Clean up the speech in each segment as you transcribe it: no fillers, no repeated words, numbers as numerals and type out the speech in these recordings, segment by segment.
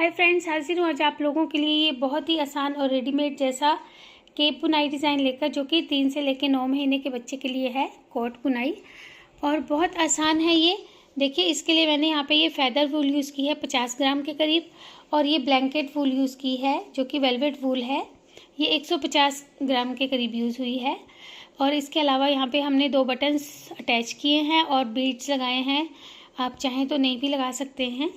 Hi friends, हाजिर हूँ आज आप लोगों के लिए ये बहुत ही आसान और रेडीमेड जैसा केप बुनाई डिज़ाइन लेकर, जो कि 3 से लेकर 9 महीने के बच्चे के लिए है। कोट बुनाई और बहुत आसान है ये। देखिए, इसके लिए मैंने यहाँ पे ये फैदर वूल यूज़ की है 50 ग्राम के करीब, और ये ब्लैंकेट वूल यूज़ की है जो कि वेलवेट वूल है, ये 150 ग्राम के करीब यूज़ हुई है। और इसके अलावा यहाँ पे हमने 2 बटन्स अटैच किए हैं और बीड्स लगाए हैं। आप चाहें तो नहीं भी लगा सकते हैं।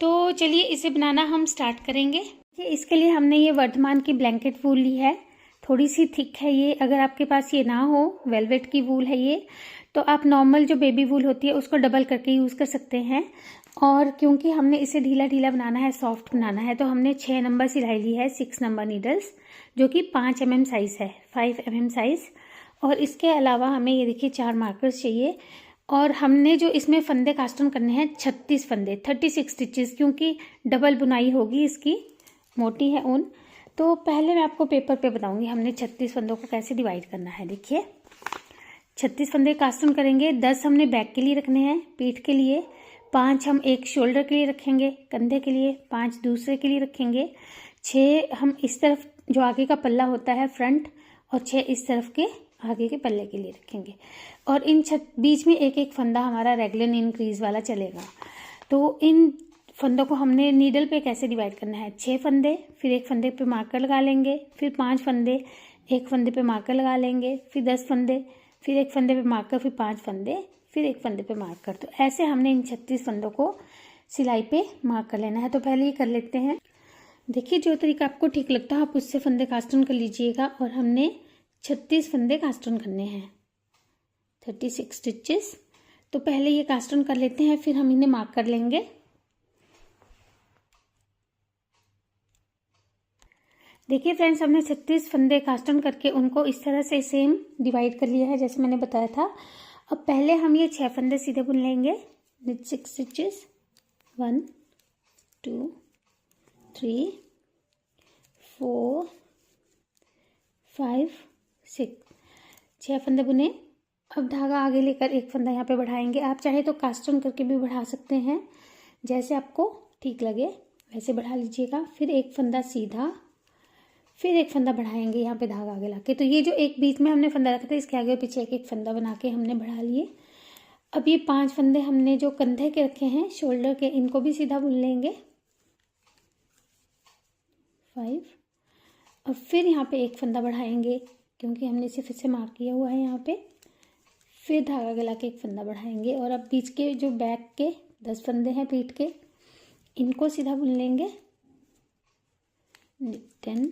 तो चलिए इसे बनाना हम स्टार्ट करेंगे। इसके लिए हमने ये वर्धमान की ब्लैंकेट वूल ली है, थोड़ी सी थिक है ये। अगर आपके पास ये ना हो, वेलवेट की वूल है ये, तो आप नॉर्मल जो बेबी वूल होती है उसको डबल करके यूज़ कर सकते हैं। और क्योंकि हमने इसे ढीला ढीला बनाना है, सॉफ्ट बनाना है, तो हमने 6 नंबर सिलाई ली है, 6 नंबर नीडल्स, जो कि 5 mm साइज़ है, 5 mm साइज़। और इसके अलावा हमें ये देखिए 4 मार्कर्स चाहिए। और हमने जो इसमें फंदे कास्ट ऑन करने हैं 36 फंदे, 36 स्टिचेस, क्योंकि डबल बुनाई होगी इसकी, मोटी है ऊन। तो पहले मैं आपको पेपर पे बताऊंगी हमने 36 फंदों को कैसे डिवाइड करना है। देखिए 36 फंदे कास्ट ऑन करेंगे। 10 हमने बैक के लिए रखने हैं, पीठ के लिए। 5 हम एक शोल्डर के लिए रखेंगे, कंधे के लिए। 5 दूसरे के लिए रखेंगे। 6 हम इस तरफ जो आगे का पल्ला होता है फ्रंट, और 6 इस तरफ के आगे के पल्ले के लिए रखेंगे। और इन बीच में एक एक फंदा हमारा रेगुलर इंक्रीज वाला चलेगा। तो इन फंदों को हमने नीडल पे कैसे डिवाइड करना है, 6 फंदे, फिर एक फंदे पे मार्कर लगा लेंगे, फिर 5 फंदे, एक फंदे पे मार्कर लगा लेंगे, फिर 10 फंदे, फिर एक फंदे पे मार्कर, फिर 5 फंदे, फिर एक फंदे पे मार्कर। तो ऐसे हमने इन 36 फंदों को सिलाई पे मार्क कर लेना है। तो पहले ये कर लेते हैं। देखिए, जो तरीका आपको ठीक लगता है आप उससे फंदे कास्ट ऑन कर लीजिएगा। और हमने 36 फंदे कास्ट ऑन करने हैं, 36 स्टिचेस। तो पहले ये कास्ट ऑन कर लेते हैं, फिर हम इन्हें मार्क कर लेंगे। देखिए फ्रेंड्स, हमने 36 फंदे कास्ट ऑन करके उनको इस तरह से सेम डिवाइड कर लिया है जैसे मैंने बताया था। अब पहले हम ये 6 फंदे सीधे बुन लेंगे विद 6 स्टिचेस। 1 2 3 4 5 6, 6 फंदे बुने। अब धागा आगे लेकर एक फंदा यहाँ पे बढ़ाएंगे। आप चाहे तो कास्ट ऑन करके भी बढ़ा सकते हैं, जैसे आपको ठीक लगे वैसे बढ़ा लीजिएगा। फिर एक फंदा सीधा, फिर एक फंदा बढ़ाएंगे यहाँ पे धागा आगे लाके। तो ये जो एक बीच में हमने फंदा रखा था, इसके आगे और पीछे एक एक फंदा बना के हमने बढ़ा लिए। अब ये 5 फंदे हमने जो कंधे के रखे हैं, शोल्डर के, इनको भी सीधा बुन लेंगे, 5। और फिर यहाँ पे एक फंदा बढ़ाएंगे, क्योंकि हमने इसे फिर से मार्क किया हुआ है यहाँ पे। फिर धागा गला के एक फंदा बढ़ाएंगे। और अब बीच के जो बैक के 10 फंदे हैं पीठ के, इनको सीधा बुन लेंगे, 10।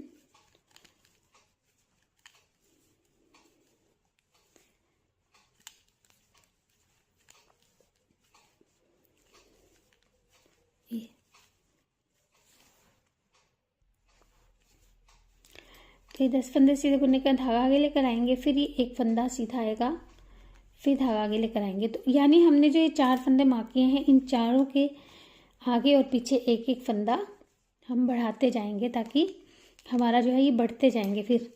तो ये 10 फंदे सीधे बुनने का धागा आगे लेकर आएंगे। फिर ये एक फंदा सीधा आएगा, फिर धागा आगे लेकर आएंगे। तो यानी हमने जो ये 4 फंदे मार्क किए हैं, इन चारों के आगे और पीछे एक एक फंदा हम बढ़ाते जाएंगे, ताकि हमारा जो है ये बढ़ते जाएंगे। फिर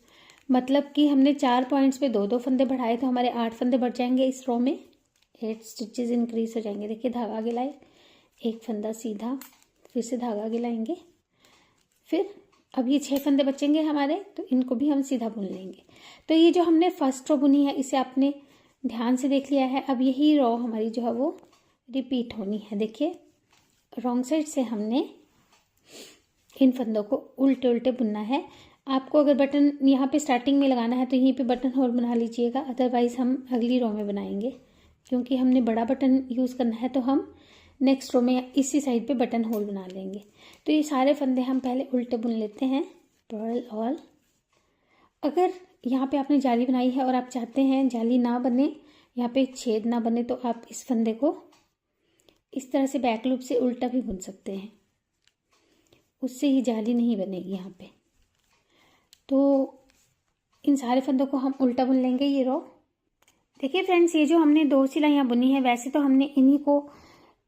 मतलब कि हमने 4 पॉइंट्स पे 2-2 फंदे बढ़ाए, तो हमारे 8 फंदे बढ़ जाएंगे इस रो में, 8 स्टिचेस इंक्रीज हो जाएंगे। देखिए धागा आगे लाए, एक फंदा सीधा, फिर से धागा आगे लाएंगे। फिर अब ये 6 फंदे बचेंगे हमारे, तो इनको भी हम सीधा बुन लेंगे। तो ये जो हमने फर्स्ट रो बुनी है, इसे आपने ध्यान से देख लिया है। अब यही रो हमारी जो है वो रिपीट होनी है। देखिए रॉन्ग साइड से हमने इन फंदों को उल्टे उल्टे बुनना है। आपको अगर बटन यहाँ पे स्टार्टिंग में लगाना है तो यहीं पे बटन होल बना लीजिएगा, अदरवाइज हम अगली रो में बनाएंगे। क्योंकि हमने बड़ा बटन यूज़ करना है, तो हम नेक्स्ट रो में इसी साइड पे बटन होल बना लेंगे। तो ये सारे फंदे हम पहले उल्टे बुन लेते हैं, पर्ल ऑल। अगर यहाँ पे आपने जाली बनाई है और आप चाहते हैं जाली ना बने, यहाँ पे छेद ना बने, तो आप इस फंदे को इस तरह से बैक लूप से उल्टा भी बुन सकते हैं, उससे ही जाली नहीं बनेगी यहाँ पे। तो इन सारे फंदों को हम उल्टा बुन लेंगे, ये रो। देखिए फ्रेंड्स, ये जो हमने 2 सिलाइयाँ बुनी है, वैसे तो हमने इन्हीं को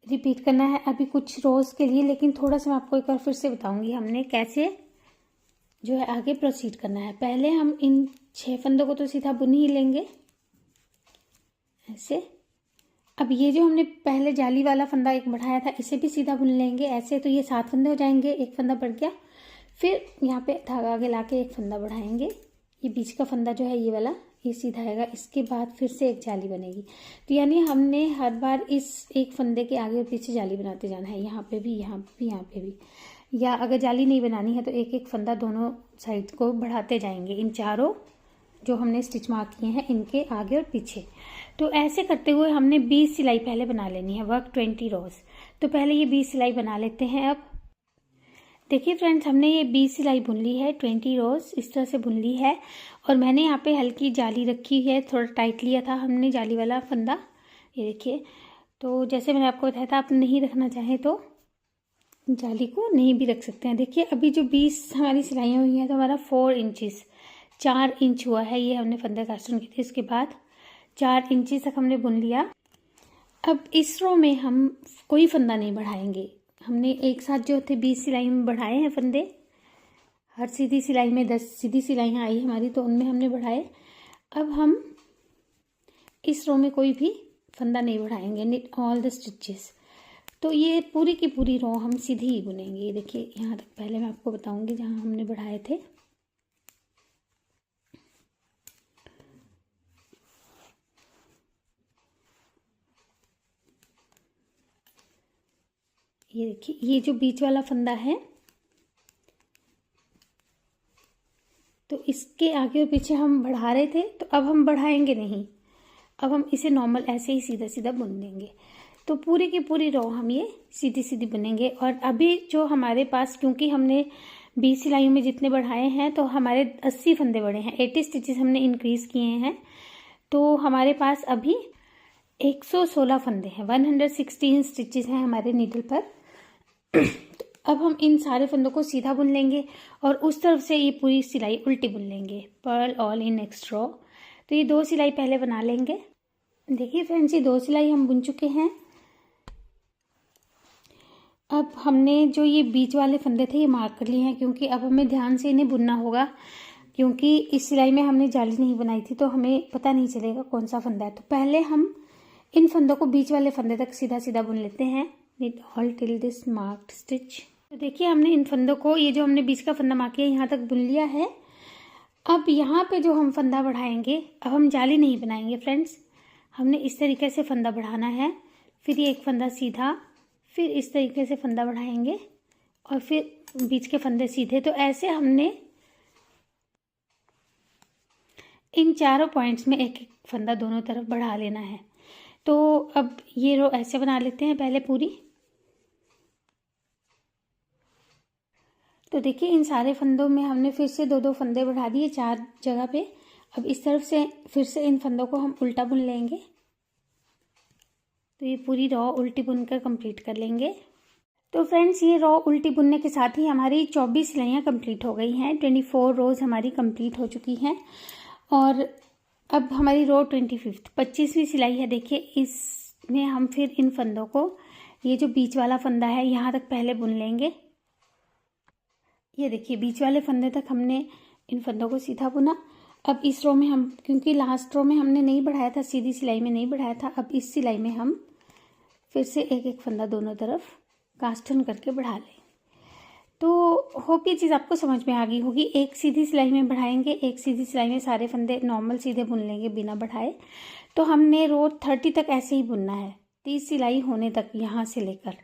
रिपीट करना है अभी कुछ रोज़ के लिए, लेकिन थोड़ा सा मैं आपको एक बार फिर से बताऊंगी हमने कैसे जो है आगे प्रोसीड करना है। पहले हम इन 6 फंदों को तो सीधा बुन ही लेंगे ऐसे। अब ये जो हमने पहले जाली वाला फंदा एक बढ़ाया था, इसे भी सीधा बुन लेंगे ऐसे। तो ये 7 फंदे हो जाएंगे, एक फंदा बढ़ गया। फिर यहाँ पे धागा आगे लाके एक फंदा बढ़ाएंगे। ये बीच का फंदा जो है ये वाला, ये सीधा आएगा। इसके बाद फिर से एक जाली बनेगी। तो यानी हमने हर बार इस एक फंदे के आगे और पीछे जाली बनाते जाना है, यहाँ पे भी, यहाँ पे भी, यहाँ पे भी। या अगर जाली नहीं बनानी है तो एक एक फंदा दोनों साइड को बढ़ाते जाएंगे, इन चारों जो हमने स्टिच मार्क किए हैं इनके आगे और पीछे। तो ऐसे करते हुए हमने 20 सिलाई पहले बना लेनी है, वर्क 20 रोज। तो पहले ये 20 सिलाई बना लेते हैं। अब देखिए फ्रेंड्स, हमने ये 20 सिलाई बुन ली है, 20 रोज इस तरह से बुन ली है। और मैंने यहाँ पे हल्की जाली रखी है, थोड़ा टाइट लिया था हमने जाली वाला फंदा, ये देखिए। तो जैसे मैंने आपको बताया था, आप नहीं रखना चाहें तो जाली को नहीं भी रख सकते हैं। देखिए अभी जो 20 हमारी सिलाइयाँ हुई हैं तो हमारा 4 इंच हुआ है। ये हमने फंदे कास्टन की थी, इसके बाद 4 इंच तक हमने बुन लिया। अब इस रो में हम कोई फंदा नहीं बढ़ाएंगे। हमने एक साथ जो थे 20 सिलाई में बढ़ाए हैं फंदे, हर सीधी सिलाई में 10 सीधी सिलाइयाँ आई हमारी, तो उनमें हमने बढ़ाए। अब हम इस रो में कोई भी फंदा नहीं बढ़ाएंगे, निट ऑल द स्टिचेस। तो ये पूरी की पूरी रो हम सीधी ही बुनेंगे। ये देखिए यहाँ तक पहले मैं आपको बताऊंगी जहाँ हमने बढ़ाए थे। ये देखिए, ये जो बीच वाला फंदा है तो इसके आगे और पीछे हम बढ़ा रहे थे, तो अब हम बढ़ाएंगे नहीं। अब हम इसे नॉर्मल ऐसे ही सीधा सीधा बुन देंगे। तो पूरी की पूरी रो हम ये सीधी सीधी बुनेंगे। और अभी जो हमारे पास, क्योंकि हमने 20 सिलाइयों में जितने बढ़ाए हैं तो हमारे 80 फंदे बढ़े हैं, 80 स्टिचेस हमने इंक्रीज किए हैं। तो हमारे पास अभी 116 फंदे हैं, 116 स्टिचेस हैं हमारे नीडल पर। तो अब हम इन सारे फंदों को सीधा बुन लेंगे और उस तरफ से ये पूरी सिलाई उल्टी बुन लेंगे, purl all in next row. तो ये 2 सिलाई पहले बना लेंगे। देखिए फ्रेंड्स, ये 2 सिलाई हम बुन चुके हैं। अब हमने जो ये बीच वाले फंदे थे ये मार्क कर लिए हैं, क्योंकि अब हमें ध्यान से इन्हें बुनना होगा, क्योंकि इस सिलाई में हमने जाली नहीं बनाई थी तो हमें पता नहीं चलेगा कौन सा फंदा है। तो पहले हम इन फंदों को बीच वाले फंदे तक सीधा सीधा बुन लेते हैं, knit all till this marked stitch. तो देखिए हमने इन फंदों को, ये जो हमने बीच का फंदा मार्क किया यहाँ तक बुन लिया है। अब यहाँ पे जो हम फंदा बढ़ाएंगे, अब हम जाली नहीं बनाएंगे फ्रेंड्स, हमने इस तरीके से फंदा बढ़ाना है। फिर ये एक फंदा सीधा, फिर इस तरीके से फंदा बढ़ाएंगे और फिर बीच के फंदे सीधे। तो ऐसे हमने इन चारों पॉइंट्स में एक एक फंदा दोनों तरफ बढ़ा लेना है। तो अब ये रो ऐसे बना लेते हैं पहले पूरी। तो देखिए इन सारे फंदों में हमने फिर से 2-2 फंदे बढ़ा दिए 4 जगह पे। अब इस तरफ से फिर से इन फंदों को हम उल्टा बुन लेंगे। तो ये पूरी रॉ उल्टी बुनकर कंप्लीट कर लेंगे। तो फ्रेंड्स, ये रॉ उल्टी बुनने के साथ ही हमारी 24 सिलाइयाँ कंप्लीट हो गई हैं, 24 रोज़ हमारी कंप्लीट हो चुकी हैं। और अब हमारी रो 25वीं सिलाई है। देखिए इसमें हम फिर इन फंदों को, ये जो बीच वाला फंदा है यहाँ तक पहले बुन लेंगे। ये देखिए बीच वाले फंदे तक हमने इन फंदों को सीधा बुना। अब इस रो में हम, क्योंकि लास्ट रो में हमने नहीं बढ़ाया था, सीधी सिलाई में नहीं बढ़ाया था, अब इस सिलाई में हम फिर से एक एक फंदा दोनों तरफ कास्ट ऑन करके बढ़ा लें। तो होप ये चीज़ आपको समझ में आ गई होगी। एक सीधी सिलाई में बढ़ाएंगे, एक सीधी सिलाई में सारे फंदे नॉर्मल सीधे बुन लेंगे बिना बढ़ाए। तो हमने रो 30 तक ऐसे ही बुनना है, 30 सिलाई होने तक यहाँ से लेकर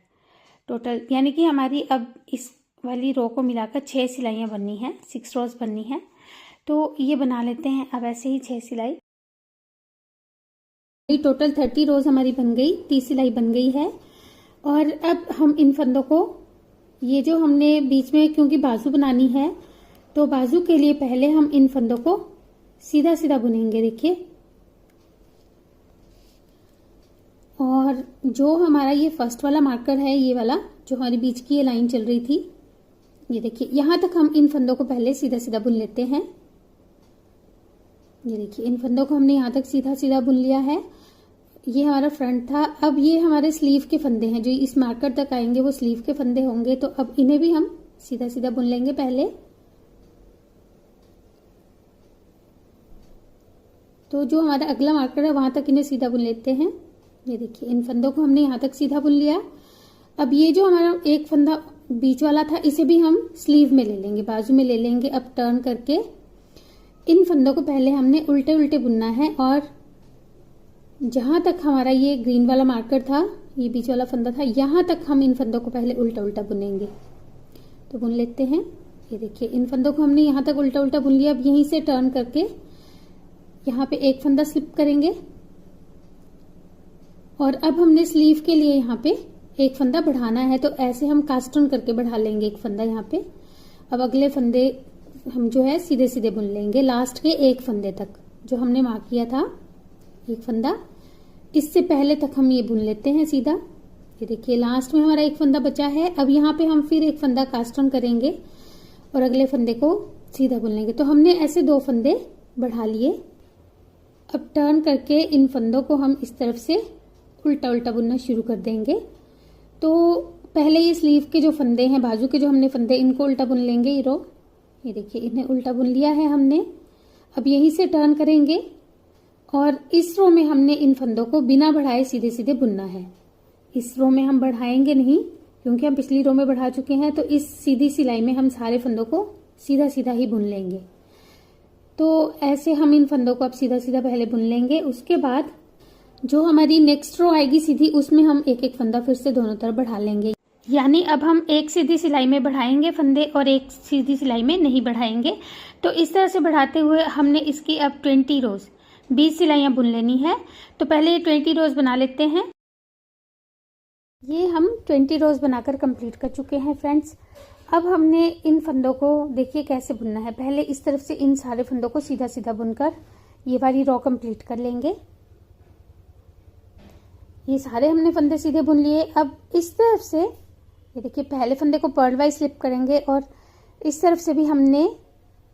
टोटल, यानी कि हमारी अब इस वाली रो को मिलाकर 6 सिलाइयाँ बननी है, 6 रोज बननी है। तो ये बना लेते हैं अब ऐसे ही 6 सिलाई। टोटल 30 रोज हमारी बन गई, 30 सिलाई बन गई है। और अब हम इन फंदों को, ये जो हमने बीच में, क्योंकि बाजू बनानी है तो बाजू के लिए पहले हम इन फंदों को सीधा सीधा बुनेंगे। देखिए, और जो हमारा ये फर्स्ट वाला मार्कर है, ये वाला जो हमारी बीच की ये लाइन चल रही थी, ये देखिए यहाँ तक हम इन फंदों को पहले सीधा सीधा बुन लेते हैं। ये देखिए इन फंदों को हमने यहाँ तक सीधा सीधा बुन लिया है। ये हमारा फ्रंट था। अब ये हमारे स्लीव के फंदे हैं, जो इस मार्कर तक आएंगे वो स्लीव के फंदे होंगे। तो अब इन्हें भी हम सीधा सीधा बुन लेंगे पहले। तो जो हमारा अगला मार्कर है वहां तक इन्हें सीधा बुन लेते हैं। ये देखिए इन फंदों को हमने यहाँ तक सीधा बुन लिया। अब ये जो हमारा एक फंदा बीच वाला था इसे भी हम स्लीव में ले लेंगे, बाजू में ले लेंगे। अब टर्न करके इन फंदों को पहले हमने उल्टे उल्टे बुनना है और जहां तक हमारा ये ग्रीन वाला मार्कर था, ये बीच वाला फंदा था, यहां तक हम इन फंदों को पहले उल्टा उल्टा बुनेंगे। तो बुन लेते हैं। ये देखिए इन फंदों को हमने यहाँ तक उल्टा उल्टा बुन लिया। अब यहीं से टर्न करके यहाँ पे एक फंदा स्लिप करेंगे और अब हमने स्लीव के लिए यहाँ पे एक फंदा बढ़ाना है, तो ऐसे हम कास्ट ऑन करके बढ़ा लेंगे एक फंदा यहाँ पे। अब अगले फंदे हम जो है सीधे सीधे बुन लेंगे लास्ट के एक फंदे तक जो हमने मार्क किया था, एक फंदा इससे पहले तक हम ये बुन लेते हैं सीधा। ये देखिए लास्ट में हमारा एक फंदा बचा है। अब यहाँ पे हम फिर एक फंदा कास्ट ऑन करेंगे और अगले फंदे को सीधा बुन लेंगे। तो हमने ऐसे 2 फंदे बढ़ा लिए। अब टर्न करके इन फंदों को हम इस तरफ से उल्टा उल्टा बुनना शुरू कर देंगे। तो पहले ये स्लीव के जो फंदे हैं, बाजू के जो हमने फंदे, इनको उल्टा बुन लेंगे। ये देखिए इन्हें उल्टा बुन लिया है हमने। अब यहीं से टर्न करेंगे और इस रो में हमने इन फंदों को बिना बढ़ाए सीधे सीधे बुनना है। इस रो में हम बढ़ाएंगे नहीं क्योंकि हम पिछली रो में बढ़ा चुके हैं। तो इस सीधी सिलाई में हम सारे फंदों को सीधा सीधा ही बुन लेंगे। तो ऐसे हम इन फंदों को अब सीधा सीधा पहले बुन लेंगे। उसके बाद जो हमारी नेक्स्ट रो आएगी सीधी, उसमें हम एक एक फंदा फिर से दोनों तरफ बढ़ा लेंगे। यानी अब हम एक सीधी सिलाई में बढ़ाएंगे फंदे और एक सीधी सिलाई में नहीं बढ़ाएंगे। तो इस तरह से बढ़ाते हुए हमने इसकी अब 20 रोज 20 सिलाइयां बुन लेनी है। तो पहले ये 20 रोज बना लेते हैं। ये हम 20 रोज बनाकर कंप्लीट कर चुके हैं फ्रेंड्स। अब हमने इन फंदों को देखिए कैसे बुनना है। पहले इस तरफ से इन सारे फंदों को सीधा सीधा बुनकर ये वाली रो कंप्लीट कर लेंगे। ये सारे हमने फंदे सीधे बुन लिए। अब इस तरफ से ये देखिए पहले फंदे को पर्ल वाइज स्लिप करेंगे और इस तरफ से भी हमने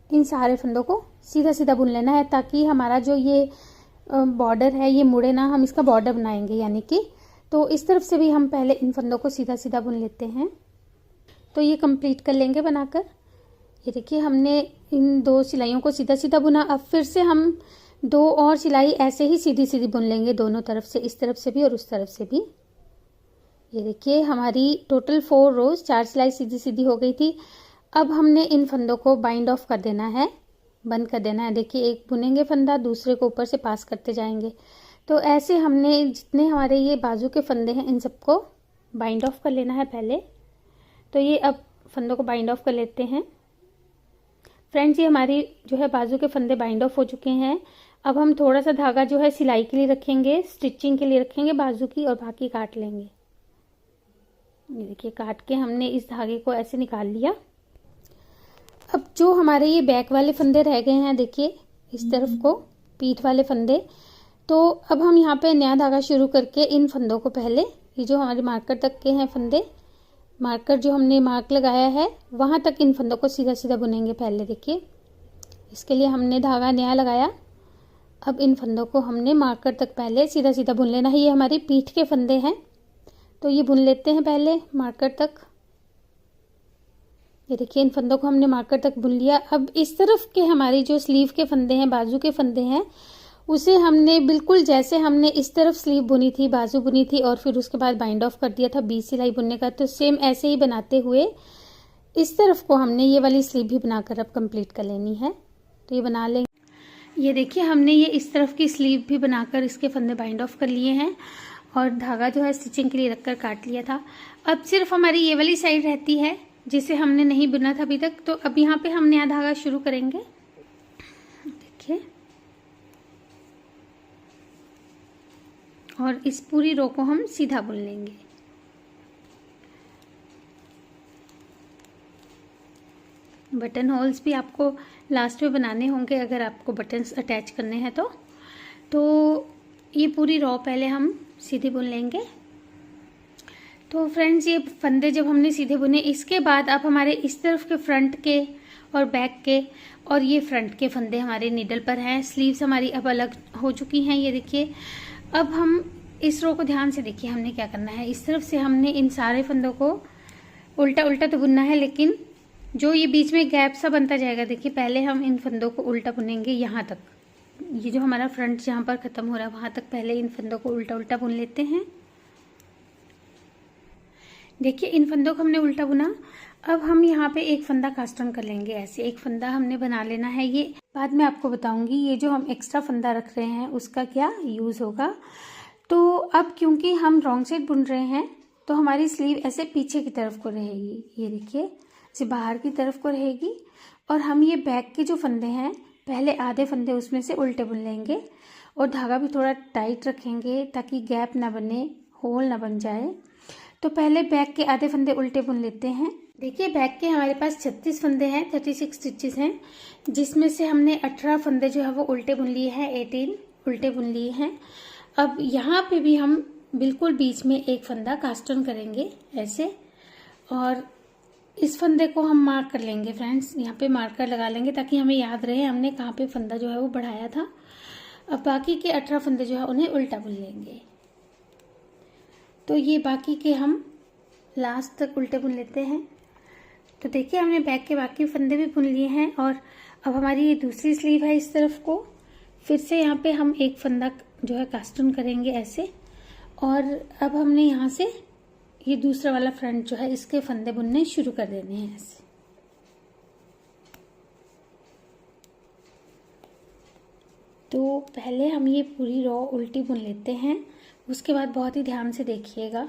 इन सारे फंदों को सीधा सीधा बुन लेना है ताकि हमारा जो ये बॉर्डर है ये मुड़े ना, हम इसका बॉर्डर बनाएंगे यानी कि। तो इस तरफ से भी हम पहले इन फंदों को सीधा सीधा बुन लेते हैं। तो ये कंप्लीट कर लेंगे बनाकर। ये देखिए हमने इन 2 सिलाइयों को सीधा सीधा बुना। अब फिर से हम 2 और सिलाई ऐसे ही सीधी सीधी बुन लेंगे दोनों तरफ से, इस तरफ से भी और उस तरफ से भी। ये देखिए हमारी टोटल 4 रोज 4 सिलाई सीधी सीधी हो गई थी। अब हमने इन फंदों को बाइंड ऑफ कर देना है, बंद कर देना है। देखिए एक बुनेंगे फंदा, दूसरे को ऊपर से पास करते जाएंगे। तो ऐसे हमने जितने हमारे ये बाजू के फंदे हैं इन सबको बाइंड ऑफ कर लेना है पहले। तो ये अब फंदों को बाइंड ऑफ कर लेते हैं फ्रेंड्स। ये हमारी जो है बाजू के फंदे बाइंड ऑफ हो चुके हैं। अब हम थोड़ा सा धागा जो है सिलाई के लिए रखेंगे, स्टिचिंग के लिए रखेंगे बाजू की, और बाकी काट लेंगे। ये देखिए काट के हमने इस धागे को ऐसे निकाल लिया। अब जो हमारे ये बैक वाले फंदे रह गए हैं, देखिए इस तरफ को पीठ वाले फंदे, तो अब हम यहाँ पे नया धागा शुरू करके इन फंदों को पहले, ये जो हमारे मार्कर तक के हैं फंदे, मार्कर जो हमने मार्क लगाया है वहां तक इन फंदों को सीधा सीधा बुनेंगे पहले। देखिए इसके लिए हमने धागा नया लगाया। अब इन फंदों को हमने मार्कर तक पहले सीधा सीधा बुन लेना है। ये हमारी पीठ के फंदे हैं तो ये बुन लेते हैं पहले मार्कर तक। ये देखिए इन फंदों को हमने मार्कर तक बुन लिया। अब इस तरफ के हमारी जो स्लीव के फंदे हैं, बाजू के फंदे हैं, उसे हमने बिल्कुल जैसे हमने इस तरफ स्लीव बुनी थी, बाजू बुनी थी और फिर उसके बाद बाइंड ऑफ कर दिया था 20 सिलाई बुनने का, तो सेम ऐसे ही बनाते हुए इस तरफ को हमने ये वाली स्लीव भी बनाकर अब कंप्लीट कर लेनी है। तो ये बना लेंगे। ये देखिए हमने ये इस तरफ की स्लीव भी बनाकर इसके फंदे बाइंड ऑफ कर लिए हैं और धागा जो है स्टिचिंग के लिए रखकर काट लिया था। अब सिर्फ हमारी ये वाली साइड रहती है जिसे हमने नहीं बुना था अभी तक। तो अब यहाँ पे हम नया धागा शुरू करेंगे। देखिए और इस पूरी रो को हम सीधा बुन लेंगे। बटन होल्स भी आपको लास्ट में बनाने होंगे अगर आपको बटन्स अटैच करने हैं तो ये पूरी रो पहले हम सीधी बुन लेंगे। तो फ्रेंड्स ये फंदे जब हमने सीधे बुने, इसके बाद अब हमारे इस तरफ के फ्रंट के और बैक के और ये फ्रंट के फंदे हमारे नीडल पर हैं। स्लीव्स हमारी अब अलग हो चुकी हैं। ये देखिए अब हम इस रो को ध्यान से देखिए हमने क्या करना है। इस तरफ से हमने इन सारे फंदों को उल्टा उल्टा तो बुनना है, लेकिन जो ये बीच में गैप सा बनता जाएगा, देखिए पहले हम इन फंदों को उल्टा बुनेंगे यहाँ तक, ये जो हमारा फ्रंट जहाँ पर ख़त्म हो रहा है वहाँ तक पहले इन फंदों को उल्टा उल्टा बुन लेते हैं। देखिए इन फंदों को हमने उल्टा बुना। अब हम यहाँ पे एक फंदा कास्ट ऑन कर लेंगे। ऐसे एक फंदा हमने बना लेना है। ये बाद में आपको बताऊंगी ये जो हम एक्स्ट्रा फंदा रख रहे हैं उसका क्या यूज़ होगा। तो अब क्योंकि हम रॉन्ग साइड बुन रहे हैं तो हमारी स्लीव ऐसे पीछे की तरफ को रहेगी। ये देखिए ऐसे बाहर की तरफ को रहेगी। और हम ये बैक के जो फंदे हैं पहले आधे फंदे उसमें से उल्टे बुन लेंगे और धागा भी थोड़ा टाइट रखेंगे ताकि गैप ना बने, होल ना बन जाए। तो पहले बैक के आधे फंदे उल्टे बुन लेते हैं। देखिए बैक के हमारे पास 36 फंदे हैं, 36 स्टिचेस हैं, जिसमें से हमने 18 फंदे जो है वो उल्टे बुन लिए हैं, 18 उल्टे बुन लिए हैं। अब यहाँ पे भी हम बिल्कुल बीच में एक फंदा कास्ट ऑन करेंगे ऐसे, और इस फंदे को हम मार्क कर लेंगे फ्रेंड्स। यहाँ पे मार्कर लगा लेंगे ताकि हमें याद रहे हमने कहाँ पे फंदा जो है वो बढ़ाया था। अब बाकी के 18 फंदे जो है उन्हें उल्टा बुन लेंगे। तो ये बाकी के हम लास्ट तक उल्टे बुन लेते हैं। तो देखिए हमने बैक के बाकी फंदे भी बुन लिए हैं। और अब हमारी ये दूसरी स्लीव है, इस तरफ को फिर से यहाँ पे हम एक फंदा जो है कास्ट ऑन करेंगे ऐसे। और अब हमने यहाँ से ये दूसरा वाला फ्रंट जो है इसके फंदे बुनने शुरू कर देने हैं ऐसे। तो पहले हम ये पूरी रॉ उल्टी बुन लेते हैं, उसके बाद बहुत ही ध्यान से देखिएगा।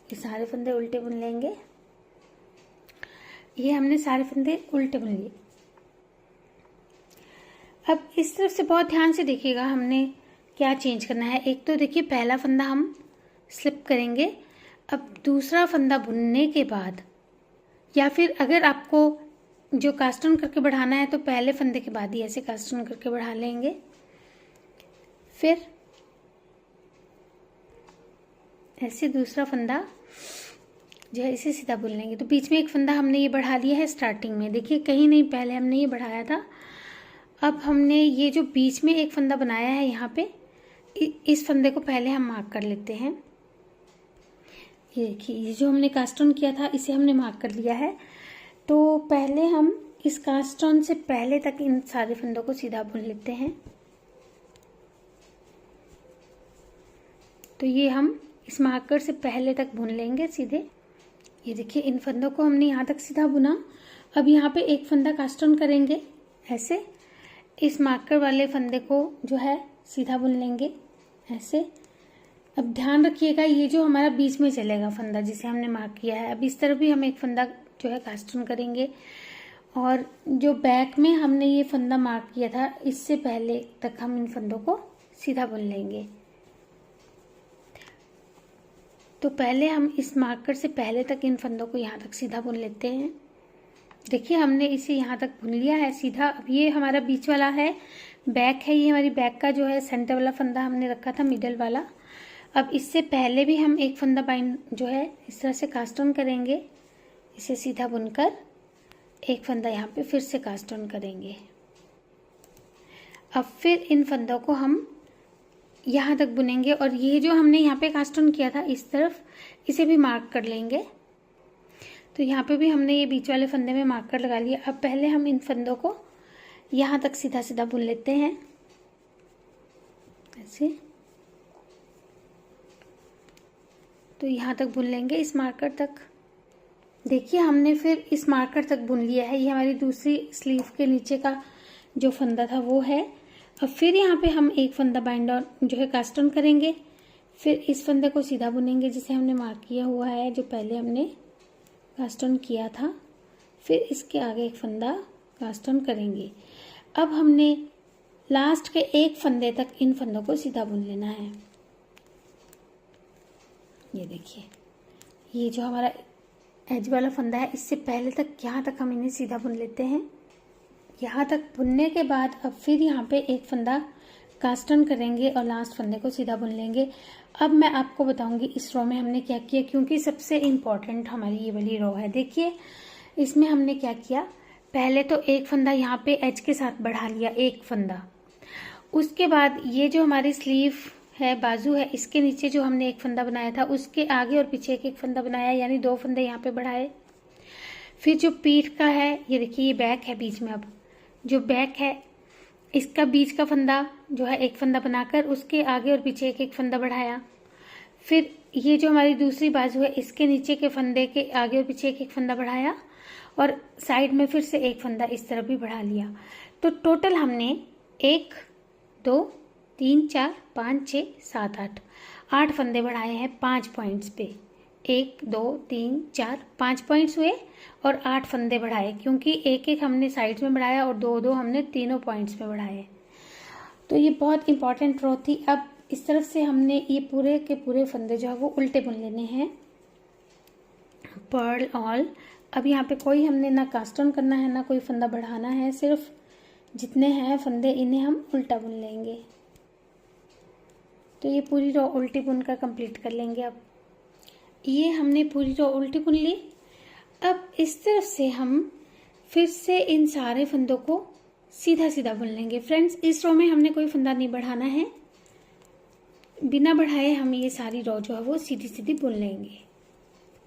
ये सारे फंदे उल्टे बुन लेंगे। ये हमने सारे फंदे उल्टे बुन लिए। अब इस तरफ से बहुत ध्यान से देखिएगा हमने क्या चेंज करना है। एक तो देखिए पहला फंदा हम स्लिप करेंगे। अब दूसरा फंदा बुनने के बाद, या फिर अगर आपको जो कास्ट ऑन करके बढ़ाना है तो पहले फंदे के बाद ही ऐसे कास्ट ऑन करके बढ़ा लेंगे। फिर ऐसे दूसरा फंदा जो है इसे सीधा बुन लेंगे। तो बीच में एक फंदा हमने ये बढ़ा लिया है स्टार्टिंग में, देखिए कहीं नहीं, पहले हमने ये बढ़ाया था। अब हमने ये जो बीच में एक फंदा बनाया है यहाँ पे, इस फंदे को पहले हम मार्क कर लेते हैं। ये देखिए ये जो हमने कास्ट ऑन किया था इसे हमने मार्क कर लिया है। तो पहले हम इस कास्ट ऑन से पहले तक इन सारे फंदों को सीधा बुन लेते हैं। तो ये हम इस मार्कर से पहले तक बुन लेंगे सीधे। ये देखिए इन फंदों को हमने यहाँ तक सीधा बुना। अब यहाँ पे एक फंदा कास्ट ऑन करेंगे ऐसे, इस मार्कर वाले फंदे को जो है सीधा बुन लेंगे ऐसे। अब ध्यान रखिएगा ये जो हमारा बीच में चलेगा फंदा जिसे हमने मार्क किया है, अब इस तरफ भी हम एक फंदा जो है कास्ट ऑन करेंगे। और जो बैक में हमने ये फंदा मार्क किया था इससे पहले तक हम इन फंदों को सीधा बुन लेंगे। तो पहले हम इस मार्कर से पहले तक इन फंदों को यहाँ तक सीधा बुन लेते हैं। देखिए हमने इसे यहाँ तक बुन लिया है सीधा। अब ये हमारा बीच वाला है, बैक है, ये हमारी बैक का जो है सेंटर वाला फंदा हमने रखा था, मिडल वाला। अब इससे पहले भी हम एक फंदा बाइंड जो है इस तरह से कास्ट ऑन करेंगे, इसे सीधा बुनकर एक फंदा यहाँ पे फिर से कास्ट ऑन करेंगे। अब फिर इन फंदों को हम यहाँ तक बुनेंगे और ये जो हमने यहाँ पे कास्ट ऑन किया था इस तरफ, इसे भी मार्क कर लेंगे। तो यहाँ पे भी हमने ये बीच वाले फंदे में मार्कर लगा लिया। अब पहले हम इन फंदों को यहाँ तक सीधा सीधा बुन लेते हैं ऐसे। तो यहाँ तक बुन लेंगे इस मार्कर तक। देखिए हमने फिर इस मार्कर तक बुन लिया है। ये हमारी दूसरी स्लीव के नीचे का जो फंदा था वो है। अब फिर यहाँ पे हम एक फंदा बाइंड ऑन जो है कास्ट ऑन करेंगे, फिर इस फंदे को सीधा बुनेंगे जिसे हमने मार्क किया हुआ है, जो पहले हमने कास्ट ऑन किया था। फिर इसके आगे एक फंदा कास्ट ऑन करेंगे। अब हमने लास्ट के एक फंदे तक इन फंदों को सीधा बुन लेना है। ये देखिए ये जो हमारा एज वाला फंदा है इससे पहले तक यहाँ तक हम इन्हें सीधा बुन लेते हैं। यहाँ तक बुनने के बाद अब फिर यहाँ पे एक फंदा कास्ट ऑन करेंगे और लास्ट फंदे को सीधा बुन लेंगे। अब मैं आपको बताऊंगी इस रो में हमने क्या किया, क्योंकि सबसे इम्पॉर्टेंट हमारी ये वाली रो है। देखिए इसमें हमने क्या किया, पहले तो एक फंदा यहाँ पे एज के साथ बढ़ा लिया, एक फंदा। उसके बाद ये जो हमारी स्लीव है, बाजू है, इसके नीचे जो हमने एक फंदा बनाया था उसके आगे और पीछे एक फंदा बनाया, यानी दो फंदे यहाँ पे बढ़ाए। फिर जो पीठ का है, ये देखिए ये बैक है बीच में। अब जो बैक है इसका बीच का फंदा जो है एक फंदा बनाकर उसके आगे और पीछे एक एक फंदा बढ़ाया। फिर ये जो हमारी दूसरी बाजू है इसके नीचे के फंदे के आगे और पीछे एक एक फंदा बढ़ाया और साइड में फिर से एक फंदा इस तरफ भी बढ़ा लिया। तो टोटल हमने 1 2 3 4 5 6 7 8 फंदे बढ़ाए हैं 5 पॉइंट्स पे। 1 2 3 4 5 पॉइंट्स हुए और 8 फंदे बढ़ाए, क्योंकि एक एक हमने साइड्स में बढ़ाया और 2 2 हमने तीनों पॉइंट्स में बढ़ाए। तो ये बहुत इंपॉर्टेंट रो थी। अब इस तरफ से हमने ये पूरे के पूरे फंदे जो है वो उल्टे बुन लेने हैं, पर्ल ऑल। अब यहाँ पे कोई हमने ना कास्ट ऑन करना है ना कोई फंदा बढ़ाना है, सिर्फ जितने हैं फंदे इन्हें हम उल्टा बुन लेंगे। तो ये पूरी रो उल्टी बुन कर कंप्लीट कर लेंगे। अब ये हमने पूरी रो उल्टी बुन ली। अब इस तरफ से हम फिर से इन सारे फंदों को सीधा सीधा बुन लेंगे। फ्रेंड्स, इस रो में हमने कोई फंदा नहीं बढ़ाना है, बिना बढ़ाए हम ये सारी रो जो है वो सीधी सीधी बुन लेंगे,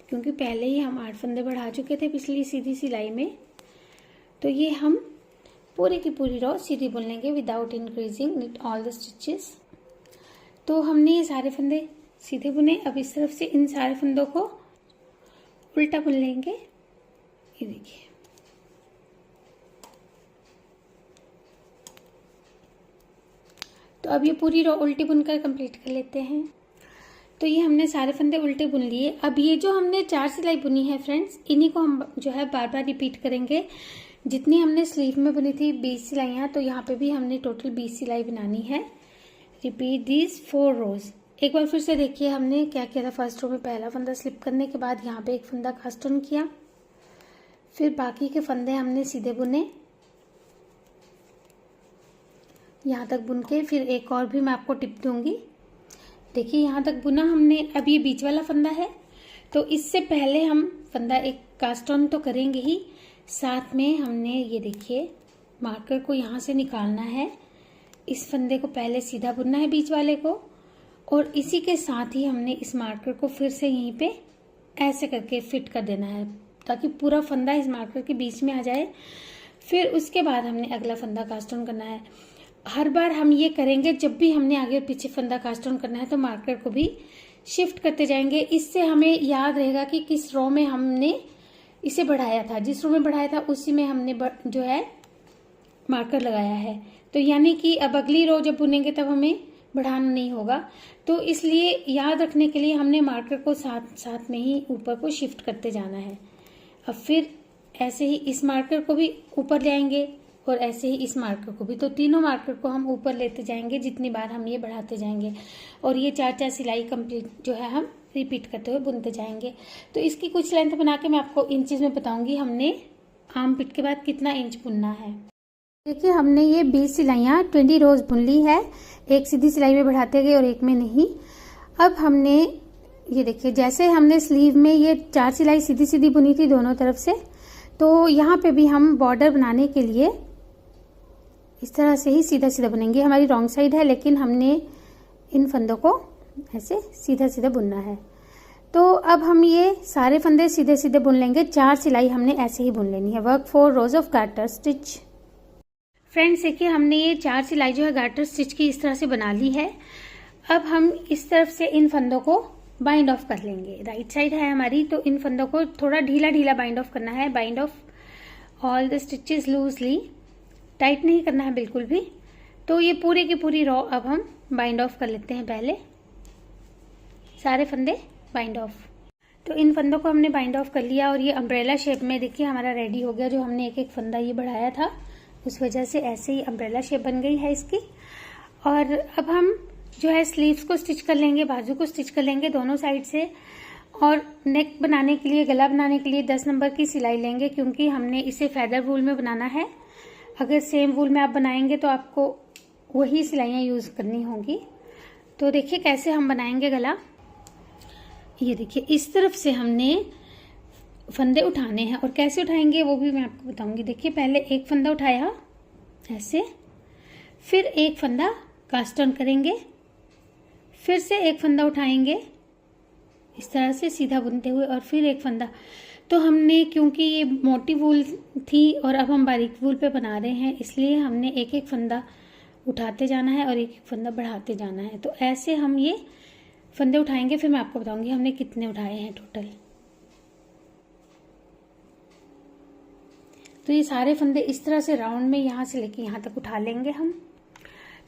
क्योंकि पहले ही हम 8 फंदे बढ़ा चुके थे पिछली सीधी सिलाई में। तो ये हम पूरी की पूरी रो सीधी बुन लेंगे without increasing all the stitches. तो हमने ये सारे फंदे सीधे बुने। अब इस तरफ से इन सारे फंदों को उल्टा बुन लेंगे। ये देखिए, तो अब ये पूरी रो उल्टी बुनकर कंप्लीट कर लेते हैं। तो ये हमने सारे फंदे उल्टे बुन लिए। अब ये जो हमने 4 सिलाई बुनी है फ्रेंड्स, इन्हीं को हम जो है बार बार रिपीट करेंगे। जितनी हमने स्लीव में बुनी थी 20 सिलाइयाँ, तो यहाँ पे भी हमने टोटल 20 सिलाई बनानी है। रिपीट दीज 4 रोज। एक बार फिर से देखिए हमने क्या किया था। फर्स्ट रो में पहला फंदा स्लिप करने के बाद यहाँ पे एक फंदा कास्ट ऑन किया, फिर बाकी के फंदे हमने सीधे बुने यहाँ तक बुन के। फिर एक और भी मैं आपको टिप दूंगी। देखिए यहाँ तक बुना हमने। अब ये बीच वाला फंदा है, तो इससे पहले हम फंदा एक कास्ट ऑन तो करेंगे ही, साथ में हमने ये देखिए मार्कर को यहाँ से निकालना है। इस फंदे को पहले सीधा बुनना है बीच वाले को, और इसी के साथ ही हमने इस मार्कर को फिर से यहीं पे ऐसे करके फिट कर देना है, ताकि पूरा फंदा इस मार्कर के बीच में आ जाए। फिर उसके बाद हमने अगला फंदा कास्ट ऑन करना है। हर बार हम ये करेंगे, जब भी हमने आगे और पीछे फंदा कास्ट ऑन करना है तो मार्कर को भी शिफ्ट करते जाएंगे। इससे हमें याद रहेगा कि किस रो में हमने इसे बढ़ाया था। जिस रो में बढ़ाया था उसी में हमने जो है मार्कर लगाया है। तो यानी कि अब अगली रो जब बुनेंगे तब हमें बढ़ाना नहीं होगा। तो इसलिए याद रखने के लिए हमने मार्कर को साथ साथ में ही ऊपर को शिफ्ट करते जाना है। अब फिर ऐसे ही इस मार्कर को भी ऊपर लाएंगे और ऐसे ही इस मार्कर को भी। तो तीनों मार्कर को हम ऊपर लेते जाएंगे जितनी बार हम ये बढ़ाते जाएंगे, और ये 4-4 सिलाई कंप्लीट जो है हम रिपीट करते हुए बुनते जाएंगे। तो इसकी कुछ लेंथ बना के मैं आपको इंचेस में बताऊंगी हमने आर्म पिट के बाद कितना इंच बुनना है। देखिए हमने ये 20 सिलाइयाँ 20 रोज बुन ली है, एक सीधी सिलाई में बढ़ाते गए और एक में नहीं। अब हमने ये देखिए जैसे हमने स्लीव में ये 4 सिलाई सीधी सीधी बुनी थी दोनों तरफ से, तो यहाँ पे भी हम बॉर्डर बनाने के लिए इस तरह से ही सीधा सीधा बुनेंगे। हमारी रॉन्ग साइड है, लेकिन हमने इन फंदों को ऐसे सीधा सीधा बुनना है। तो अब हम ये सारे फंदे सीधे सीधे बुन लेंगे। 4 सिलाई हमने ऐसे ही बुन लेनी है। Work 4 rose of garter stitch. Friends देखिए हमने ये 4 सिलाई जो है गार्टर स्टिच की इस तरह से बना ली है। अब हम इस तरफ से इन फंदों को बाइंड ऑफ कर लेंगे। राइट साइड है हमारी, तो इन फंदों को थोड़ा ढीला ढीला बाइंड ऑफ करना है। Bind of all the stitches loosely, tight नहीं करना है बिल्कुल भी। तो ये पूरी की पूरी रो अब हम बाइंड ऑफ कर लेते हैं। पहले सारे फंदे बाइंड ऑफ। तो इन फंदों को हमने बाइंड ऑफ कर लिया और ये अम्ब्रेला शेप में देखिए हमारा रेडी हो गया। जो हमने एक एक फंदा ये बढ़ाया था उस वजह से ऐसे ही अम्ब्रेला शेप बन गई है इसकी। और अब हम जो है स्लीव्स को स्टिच कर लेंगे, बाजू को स्टिच कर लेंगे दोनों साइड से। और नेक बनाने के लिए, गला बनाने के लिए 10 नंबर की सिलाई लेंगे, क्योंकि हमने इसे फेदर वूल में बनाना है। अगर सेम वूल में आप बनाएंगे तो आपको वही सिलाइयाँ यूज करनी होंगी। तो देखिए कैसे हम बनाएंगे गला। ये देखिए इस तरफ से हमने फंदे उठाने हैं, और कैसे उठाएंगे वो भी मैं आपको बताऊंगी। देखिए पहले एक फंदा उठाया ऐसे, फिर एक फंदा कास्ट ऑन करेंगे, फिर से एक फंदा उठाएंगे इस तरह से सीधा बुनते हुए, और फिर एक फंदा। तो हमने, क्योंकि ये मोटी वूल थी और अब हम बारीक वूल पे बना रहे हैं, इसलिए हमने एक एक फंदा उठाते जाना है और एक एक फंदा बढ़ाते जाना है। तो ऐसे हम ये फंदे उठाएंगे, फिर मैं आपको बताऊंगी हमने कितने उठाए हैं टोटल। तो ये सारे फंदे इस तरह से राउंड में यहाँ से लेके यहाँ तक उठा लेंगे हम।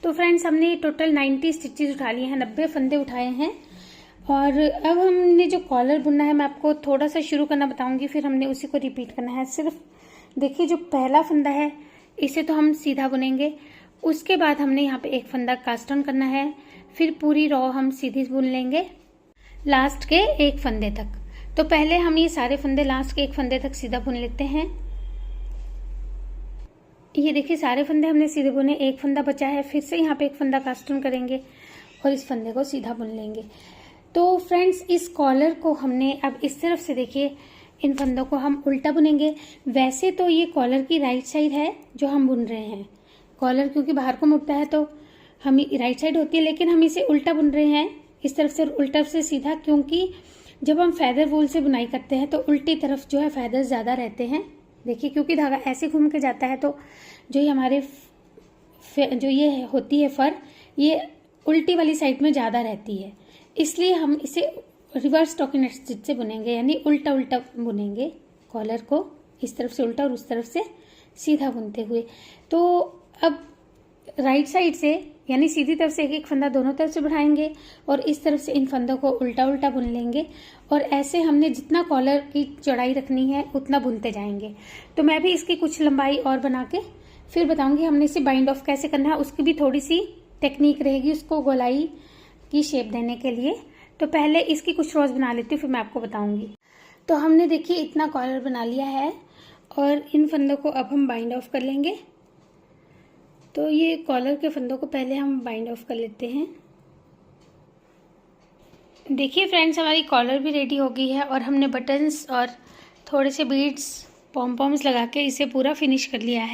तो फ्रेंड्स, हमने टोटल 90 स्टिचेस उठा लिए हैं, 90 फंदे उठाए हैं। और अब हमने जो कॉलर बुनना है, मैं आपको थोड़ा सा शुरू करना बताऊंगी, फिर हमने उसी को रिपीट करना है। सिर्फ देखिए, जो पहला फंदा है इसे तो हम सीधा बुनेंगे, उसके बाद हमने यहाँ पे एक फंदा कास्ट ऑन करना है, फिर पूरी रो हम सीधी बुन लेंगे लास्ट के एक फंदे तक। तो पहले हम ये सारे फंदे लास्ट के एक फंदे तक सीधा बुन लेते हैं। ये देखिए, सारे फंदे हमने सीधे बुने, एक फंदा बचा है, फिर से यहाँ पे एक फंदा कास्ट ऑन करेंगे और इस फंदे को सीधा बुन लेंगे। तो फ्रेंड्स, इस कॉलर को हमने अब इस तरफ से, देखिए, इन फंदों को हम उल्टा बुनेंगे। वैसे तो ये कॉलर की राइट साइड है जो हम बुन रहे हैं, कॉलर क्योंकि बाहर को मुड़ता है तो हम राइट साइड होती है, लेकिन हम इसे उल्टा बुन रहे हैं, इस तरफ से उल्टा से सीधा, क्योंकि जब हम फैदर वूल से बुनाई करते हैं तो उल्टी तरफ जो है फैदर्स ज़्यादा रहते हैं। देखिए, क्योंकि धागा ऐसे घूम के जाता है तो जो ये हमारे जो ये होती है फर, ये उल्टी वाली साइड में ज़्यादा रहती है, इसलिए हम इसे रिवर्स स्टॉकिंग स्टिच से बुनेंगे, यानी उल्टा उल्टा बुनेंगे कॉलर को, इस तरफ से उल्टा और उस तरफ से सीधा बुनते हुए। तो अब राइट साइड से, यानी सीधी तरफ से एक एक फंदा दोनों तरफ से बढ़ाएंगे और इस तरफ से इन फंदों को उल्टा उल्टा बुन लेंगे, और ऐसे हमने जितना कॉलर की चौड़ाई रखनी है उतना बुनते जाएंगे। तो मैं भी इसकी कुछ लंबाई और बना के फिर बताऊंगी हमने इसे बाइंड ऑफ कैसे करना है, उसकी भी थोड़ी सी टेक्निक रहेगी उसको गोलाई की शेप देने के लिए। तो पहले इसकी कुछ रोज बना लेती हूँ, फिर मैं आपको बताऊंगी। तो हमने देखिए इतना कॉलर बना लिया है और इन फंदों को अब हम बाइंड ऑफ कर लेंगे। तो ये कॉलर के फंदों को पहले हम बाइंड ऑफ कर लेते हैं। देखिए फ्रेंड्स, हमारी कॉलर भी रेडी हो गई है और हमने बटन्स और थोड़े से बीड्स, पॉम पॉम्स लगा के इसे पूरा फिनिश कर लिया है।